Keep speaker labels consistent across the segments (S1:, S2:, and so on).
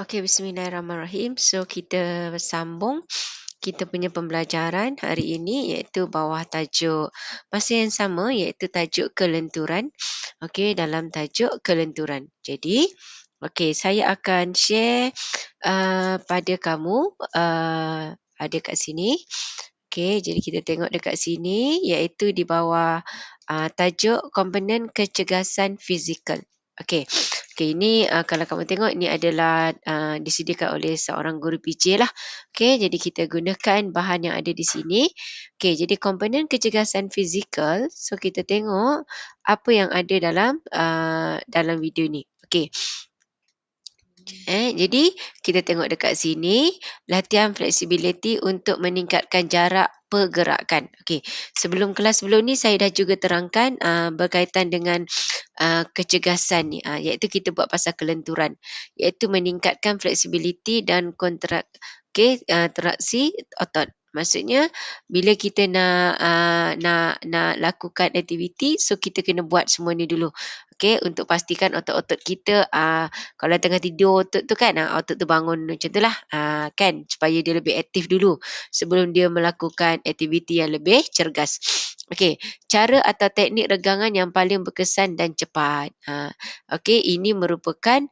S1: Okey, bismillahirrahmanirrahim. So, kita sambung kita punya pembelajaran hari ini iaitu bawah tajuk masih yang sama iaitu tajuk kelenturan. Okey, dalam tajuk kelenturan. Jadi, okey, saya akan share pada kamu ada kat sini. Okey, jadi kita tengok dekat sini iaitu di bawah tajuk komponen kecergasan fizikal. Okey. Okey, ini kalau kamu tengok ini adalah disediakan oleh seorang guru PJ lah. Okey, jadi kita gunakan bahan yang ada di sini. Okey, jadi komponen kecergasan fizikal. So kita tengok apa yang ada dalam video ni. Okey. Jadi kita tengok dekat sini latihan flexibility untuk meningkatkan jarak pergerakan. Okey, kelas sebelum ni saya dah juga terangkan berkaitan dengan kecergasan ni, iaitu kita buat pasal kelenturan, iaitu meningkatkan fleksibiliti dan traksi otot. Maksudnya bila kita nak lakukan aktiviti, so kita kena buat semua ni dulu. Okey, untuk pastikan otot-otot kita kalau tengah tidur otot tu kan, otot tu bangun macam tu lah, kan, supaya dia lebih aktif dulu sebelum dia melakukan aktiviti yang lebih cergas. Okey, cara atau teknik regangan yang paling berkesan dan cepat. Okey, ini merupakan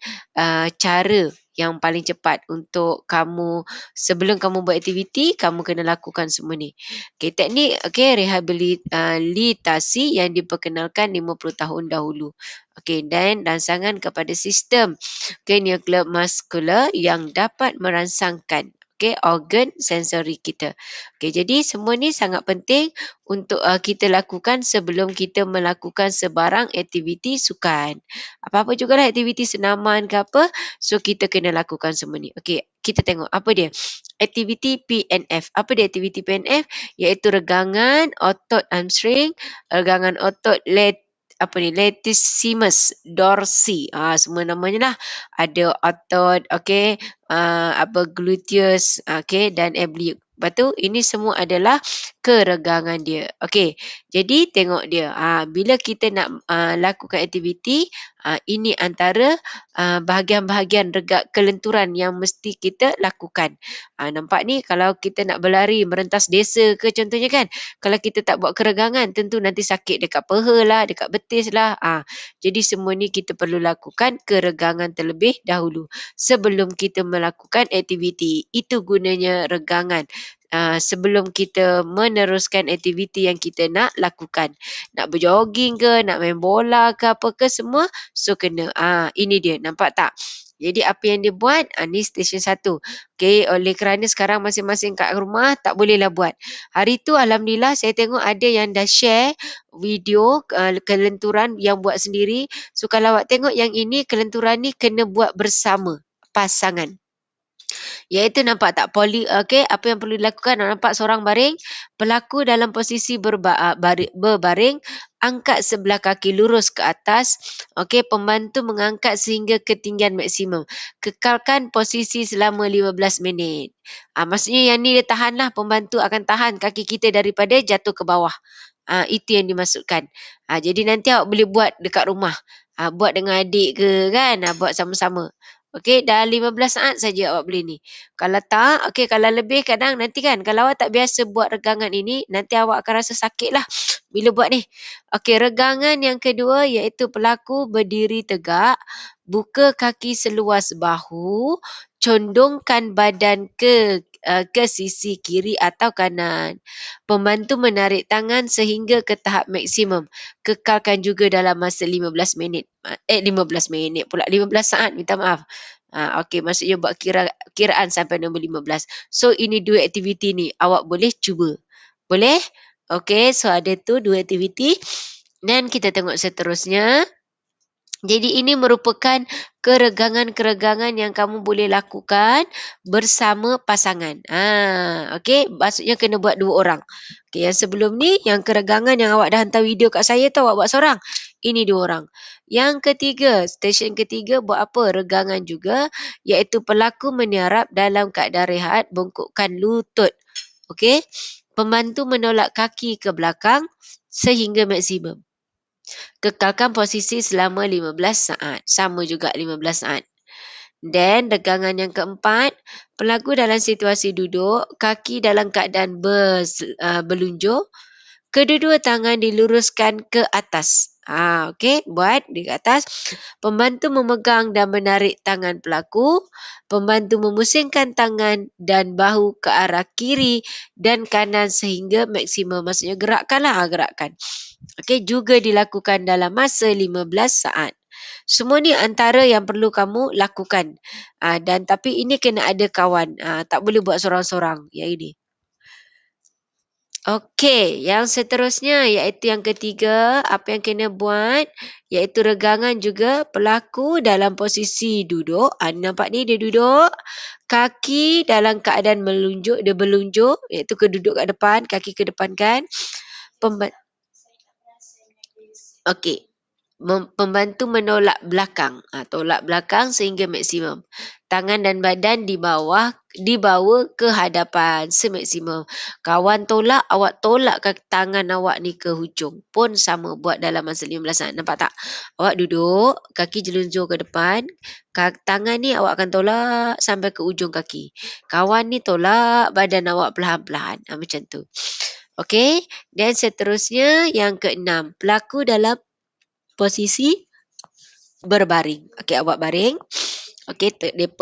S1: cara yang paling cepat untuk kamu sebelum kamu buat aktiviti, kamu kena lakukan semua ni. Okey, teknik rehabilitasi yang diperkenalkan 50 tahun dahulu. Okey, dan rangsangan kepada sistem muskular yang dapat merangsangkan organ sensori kita. Okey, jadi semua ni sangat penting untuk kita lakukan sebelum kita melakukan sebarang aktiviti sukan. Apa-apa jugalah aktiviti senaman ke apa, so kita kena lakukan semua ni. Okey, kita tengok apa dia. Aktiviti PNF. Apa dia aktiviti PNF? Iaitu regangan otot hamstring, regangan otot latissimus dorsi. Semua namanya lah. Ada otot, okey, gluteus, okey, dan oblique. Lepas tu, ini semua adalah keregangan dia. Okey, jadi tengok dia. Bila kita nak lakukan aktiviti, ini antara bahagian-bahagian kelenturan yang mesti kita lakukan. Nampak ni kalau kita nak berlari, merentas desa ke contohnya kan, kalau kita tak buat keregangan, tentu nanti sakit dekat peha lah, dekat betis lah. Jadi semua ni kita perlu lakukan keregangan terlebih dahulu sebelum kita melakukan aktiviti. Itu gunanya regangan. Sebelum kita meneruskan aktiviti yang kita nak lakukan. Nak berjoging ke, nak main bola ke apa ke semua, so kena. Ini dia, nampak tak? Jadi apa yang dia buat, ni stesen 1. Okey, oleh kerana sekarang masing-masing kat rumah, tak bolehlah buat. Hari tu Alhamdulillah saya tengok ada yang dah share video kelenturan yang buat sendiri. So kalau awak tengok yang ini, kelenturan ni kena buat bersama pasangan. Iaitu nampak tak apa yang perlu dilakukan, nampak seorang baring, pelaku dalam posisi berbaring, angkat sebelah kaki lurus ke atas, pembantu mengangkat sehingga ketinggian maksimum. Kekalkan posisi selama 15 minit. Maksudnya yang ni dia tahanlah, pembantu akan tahan kaki kita daripada jatuh ke bawah. Itu yang dimaksudkan. Jadi nanti awak boleh buat dekat rumah. Buat dengan adik ke kan, buat sama-sama. Okey, dah 15 saat saja awak boleh ni. Kalau tak, kalau lebih kadang nanti kan, kalau awak tak biasa buat regangan ini, nanti awak akan rasa sakit lah bila buat ni. Okey, regangan yang kedua iaitu pelaku berdiri tegak, buka kaki seluas bahu, condongkan badan ke sisi kiri atau kanan. Pembantu menarik tangan sehingga ke tahap maksimum. Kekalkan juga dalam masa 15 minit. 15 minit pula, 15 saat, minta maaf. Okey, maksudnya buat kiraan sampai nombor 15. So, ini 2 aktiviti ni. Awak boleh cuba. Boleh? Okey, so ada tu 2 aktiviti. Dan kita tengok seterusnya. Jadi ini merupakan keregangan-keregangan yang kamu boleh lakukan bersama pasangan. Okey, maksudnya kena buat 2 orang. Okey, yang sebelum ni, yang keregangan yang awak dah hantar video kat saya tu awak buat seorang. Ini 2 orang. Yang ketiga, stesen ketiga buat apa? Regangan juga, iaitu pelaku meniarap dalam keadaan rehat, bengkokkan lutut. Okey, pembantu menolak kaki ke belakang sehingga maksimum. Kekalkan posisi selama 15 saat. Sama juga 15 saat. Dan regangan yang keempat, pelaku dalam situasi duduk, kaki dalam keadaan berlunjuk, kedua-dua tangan diluruskan ke atas. Okey, buat di atas. Pembantu memegang dan menarik tangan pelaku. Pembantu memusingkan tangan dan bahu ke arah kiri dan kanan sehingga maksimum. Maksudnya gerakkanlah, gerakkan. Okey, juga dilakukan dalam masa 15 saat. Semua ni antara yang perlu kamu lakukan. Dan tapi ini kena ada kawan. Tak boleh buat sorang-sorang yang ini. Okey, yang seterusnya iaitu yang ketiga, apa yang kena buat iaitu regangan juga pelaku dalam posisi duduk. Nampak ni dia duduk, kaki dalam keadaan melunjuk, dia berlunjuk iaitu keduduk kat depan, kaki ke depan kan. Okey. Pembantu menolak belakang. Tolak belakang sehingga maksimum. Tangan dan badan dibawa ke hadapan semaksimum. Kawan tolak, awak tolak tangan awak ni ke hujung. Pun sama buat dalam masa 15 saat. Nampak tak? Awak duduk, kaki jelunjur ke depan. Tangan ni awak akan tolak sampai ke ujung kaki. Kawan ni tolak badan awak perlahan-perlahan. Macam tu. Okey. Dan seterusnya yang keenam. Pelaku dalam posisi berbaring. Okey, awak baring. Okey,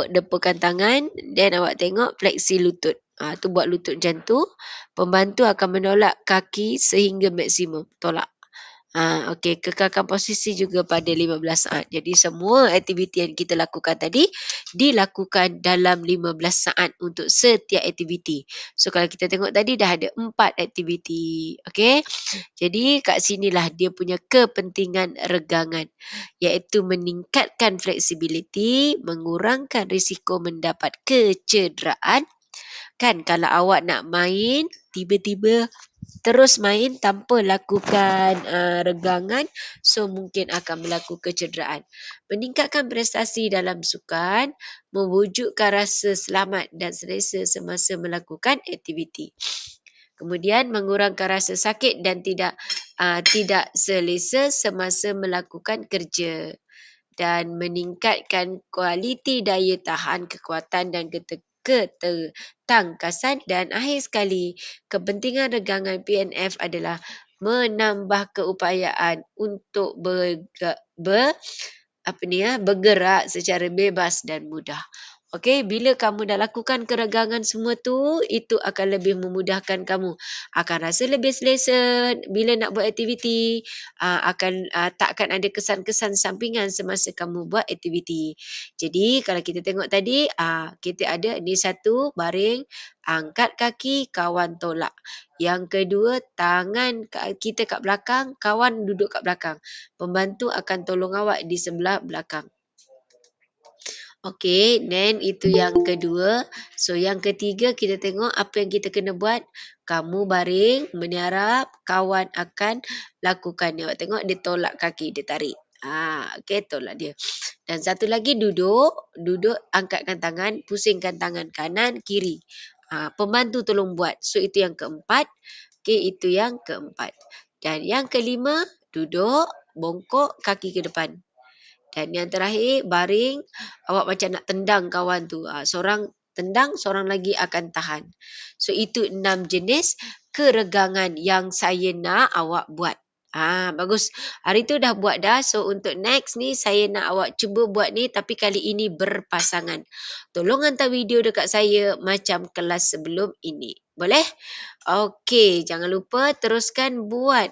S1: depakan tangan dan awak tengok fleksi lutut. Tu buat lutut macam tu. Pembantu akan menolak kaki sehingga maksimum. Tolak. Okey, kekalkan posisi juga pada 15 saat. Jadi semua aktiviti yang kita lakukan tadi dilakukan dalam 15 saat untuk setiap aktiviti. So kalau kita tengok tadi dah ada 4 aktiviti. Okey. Jadi kat sinilah dia punya kepentingan regangan, iaitu meningkatkan fleksibiliti, mengurangkan risiko mendapat kecederaan. Kan kalau awak nak main, tiba-tiba terus main tanpa lakukan regangan, so mungkin akan berlaku kecederaan. Meningkatkan prestasi dalam sukan, mewujudkan rasa selamat dan selesa semasa melakukan aktiviti. Kemudian mengurangkan rasa sakit dan tidak selesa semasa melakukan kerja. Dan meningkatkan kualiti daya tahan, kekuatan dan ketangkasan. Dan akhir sekali, kepentingan regangan PNF adalah menambah keupayaan untuk bergerak secara bebas dan mudah. Okey, bila kamu dah lakukan keregangan semua tu, itu akan lebih memudahkan kamu. Akan rasa lebih selesa bila nak buat aktiviti. Takkan ada kesan-kesan sampingan semasa kamu buat aktiviti. Jadi, kalau kita tengok tadi, kita ada ni satu, baring, angkat kaki, kawan tolak. Yang kedua, tangan kita kat belakang, kawan duduk kat belakang. Pembantu akan tolong awak di sebelah belakang. Okey, then itu yang kedua. So yang ketiga kita tengok apa yang kita kena buat. Kamu baring, meniarap, kawan akan lakukan. Awak tengok dia tolak kaki, dia tarik. Okey, tolak dia. Dan satu lagi duduk, angkatkan tangan, pusingkan tangan kanan, kiri. Pembantu tolong buat. So itu yang keempat. Okey, itu yang keempat. Dan yang kelima, duduk, bongkok, kaki ke depan. Dan yang terakhir, baring, awak macam nak tendang kawan tu. Seorang tendang, seorang lagi akan tahan. So, itu 6 jenis keregangan yang saya nak awak buat. Bagus. Hari tu dah buat dah. So, untuk next ni, saya nak awak cuba buat ni tapi kali ini berpasangan. Tolong hantar video dekat saya macam kelas sebelum ini. Boleh? Okey, jangan lupa teruskan buat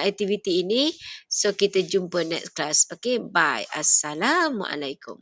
S1: aktiviti ini. So, kita jumpa next class. Okey, bye. Assalamualaikum.